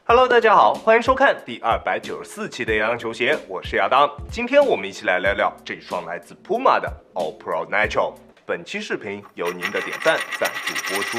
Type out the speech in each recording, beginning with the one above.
Hello， 大家好，欢迎收看第294期的亚当球鞋，我是亚当。今天我们一起来聊聊这双来自 Puma 的 All Pro Nitro。本期视频由您的点赞赞助播出。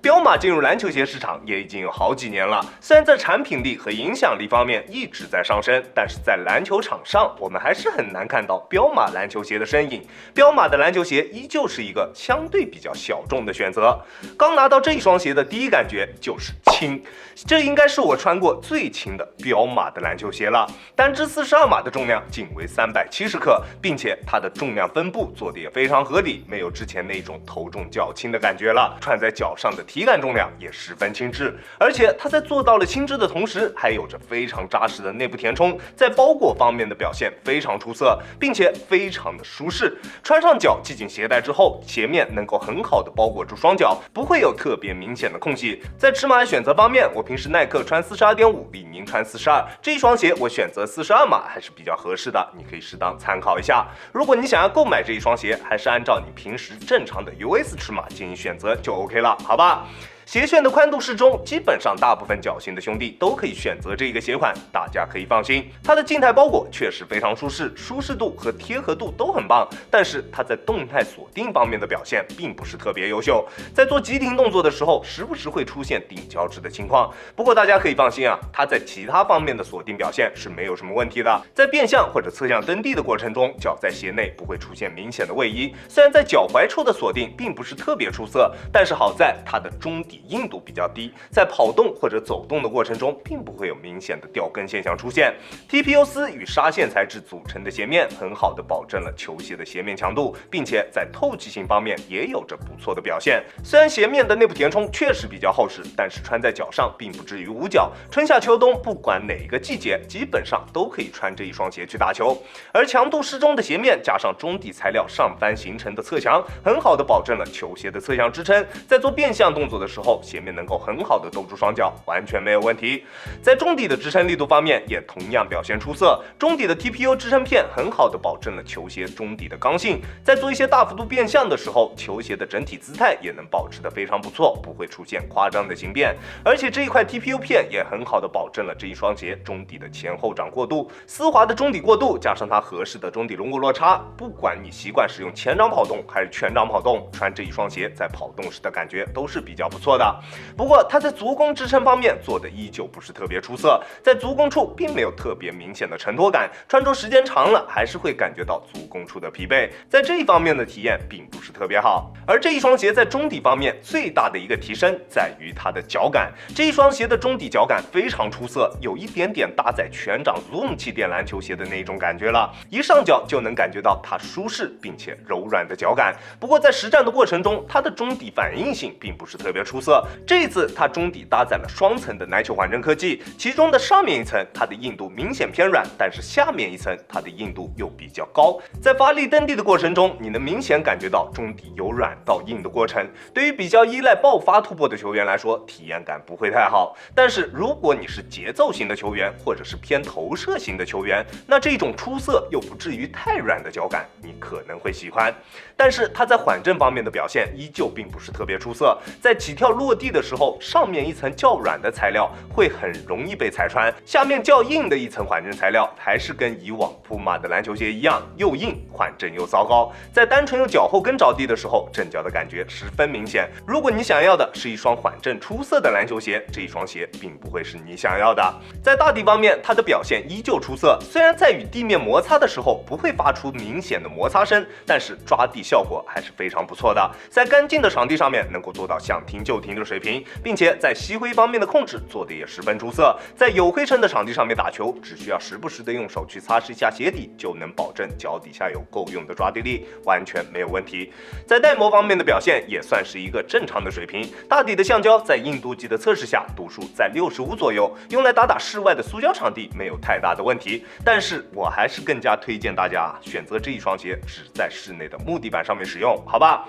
彪马进入篮球鞋市场也已经有好几年了，虽然在产品力和影响力方面一直在上升，但是在篮球场上，我们还是很难看到彪马篮球鞋的身影。彪马的篮球鞋依旧是一个相对比较小众的选择。刚拿到这一双鞋的第一感觉就是轻，这应该是我穿过最轻的彪马的篮球鞋了。单只42码的重量仅为370克，并且它的重量分布做得也非常合理，没有之前那种头重脚轻的感觉了。穿在脚上的体感重量也十分轻质，而且它在做到了轻质的同时，还有着非常扎实的内部填充，在包裹方面的表现非常出色，并且非常的舒适。穿上脚系紧鞋带之后，鞋面能够很好的包裹住双脚，不会有特别明显的空隙。在尺码选择方面，我平时耐克穿42.5，李宁穿42，这一双鞋我选择42码还是比较合适的，你可以适当参考一下。如果你想要购买这一双鞋，还是按照你平时正常的 US 尺码进行选择就 OK 了，好吧？鞋楦的宽度适中，基本上大部分脚型的兄弟都可以选择这个鞋款，大家可以放心。它的静态包裹确实非常舒适，舒适度和贴合度都很棒，但是它在动态锁定方面的表现并不是特别优秀，在做急停动作的时候，时不时会出现顶胶质的情况。不过大家可以放心啊，它在其他方面的锁定表现是没有什么问题的。在变向或者侧向蹬地的过程中，脚在鞋内不会出现明显的位移。虽然在脚踝处的锁定并不是特别出色，但是好在它的中底硬度比较低，在跑动或者走动的过程中，并不会有明显的掉跟现象出现。TPU 丝与纱线材质组成的鞋面，很好的保证了球鞋的鞋面强度，并且在透气性方面也有着不错的表现。虽然鞋面的内部填充确实比较厚实，但是穿在脚上并不至于捂脚。春夏秋冬，不管哪个季节，基本上都可以穿这一双鞋去打球。而强度适中的鞋面加上中底材料上翻形成的侧墙，很好的保证了球鞋的侧向支撑，在做变向动作的时候，鞋面能够很好的兜住双脚，完全没有问题。在中底的支撑力度方面也同样表现出色，中底的 TPU 支撑片很好的保证了球鞋中底的刚性，在做一些大幅度变向的时候，球鞋的整体姿态也能保持得非常不错，不会出现夸张的形变。而且这一块 TPU 片也很好的保证了这一双鞋中底的前后掌过渡，丝滑的中底过渡加上它合适的中底轮廓落差，不管你习惯使用前掌跑动还是全掌跑动，穿这一双鞋在跑动时的感觉都是比较不错的。不过它在足弓支撑方面做的依旧不是特别出色，在足弓处并没有特别明显的承托感，穿着时间长了还是会感觉到足弓处的疲惫，在这一方面的体验并不是特别好。而这一双鞋在中底方面最大的一个提升在于它的脚感，这一双鞋的中底脚感非常出色，有一点点搭载全掌 Zoom 气垫篮球鞋的那种感觉了，一上脚就能感觉到它舒适并且柔软的脚感。不过在实战的过程中，它的中底反应性并不是特别出色，这一次它中底搭载了双层的Nitro缓震科技，其中的上面一层它的硬度明显偏软，但是下面一层它的硬度又比较高。在发力蹬地的过程中，你能明显感觉到中底由软到硬的过程。对于比较依赖爆发突破的球员来说，体验感不会太好。但是如果你是节奏型的球员，或者是偏投射型的球员，那这种出色又不至于太软的脚感，你可能会喜欢。但是它在缓震方面的表现依旧并不是特别出色，在起跳落地的时候，上面一层较软的材料会很容易被踩穿，下面较硬的一层缓震材料还是跟以往Puma的篮球鞋一样，又硬缓震又糟糕，在单纯用脚后跟着地的时候，震脚的感觉十分明显。如果你想要的是一双缓震出色的篮球鞋，这一双鞋并不会是你想要的。在大底方面，它的表现依旧出色，虽然在与地面摩擦的时候不会发出明显的摩擦声，但是抓地效果还是非常不错的，在干净的场地上面能够做到想停就停的水平，并且在吸灰方面的控制做得也十分出色，在有灰尘的场地上面打球，只需要时不时的用手去擦拭一下鞋底，就能保证脚底下有够用的抓地力，完全没有问题。在耐磨方面的表现也算是一个正常的水平，大底的橡胶在硬度计的测试下度数在65左右，用来打室外的塑胶场地没有太大的问题。但是我还是更加推荐大家选择这一双鞋只在室内的木地板上面使用，好吧？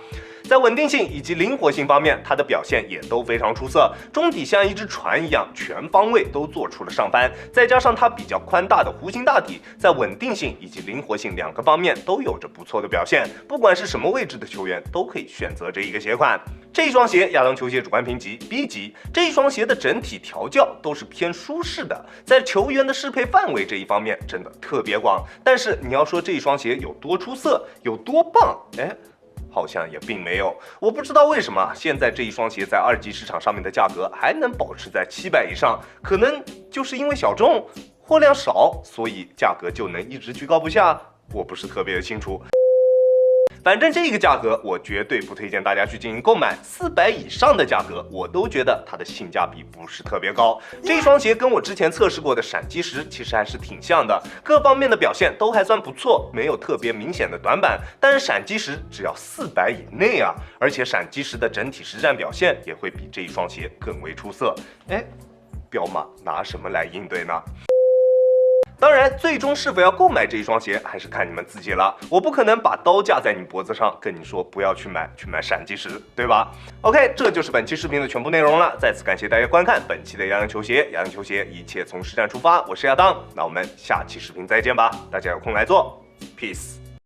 在稳定性以及灵活性方面，它的表现面也都非常出色，中底像一只船一样，全方位都做出了上翻，再加上它比较宽大的弧形大底，在稳定性以及灵活性2个方面都有着不错的表现，不管是什么位置的球员都可以选择这一个鞋款。这一双鞋亚当球鞋主观评级 B 级，这一双鞋的整体调教都是偏舒适的，在球员的适配范围这一方面真的特别广。但是你要说这一双鞋有多出色，有多棒，好像也并没有。我不知道为什么现在这一双鞋在2级市场上面的价格还能保持在700以上，可能就是因为小众，货量少，所以价格就能一直居高不下，我不是特别的清楚。反正这个价格我绝对不推荐大家去进行购买，400以上的价格我都觉得它的性价比不是特别高。这双鞋跟我之前测试过的闪击石其实还是挺像的，各方面的表现都还算不错，没有特别明显的短板。但是闪击石只要400以内啊，而且闪击石的整体实战表现也会比这一双鞋更为出色。彪马拿什么来应对呢？当然，最终是否要购买这一双鞋，还是看你们自己了。我不可能把刀架在你脖子上，跟你说不要去买闪击石，对吧 ？OK， 这就是本期视频的全部内容了。再次感谢大家观看本期的洋洋球鞋，洋洋球鞋一切从实战出发。我是亚当，那我们下期视频再见吧。大家有空来做 ，peace。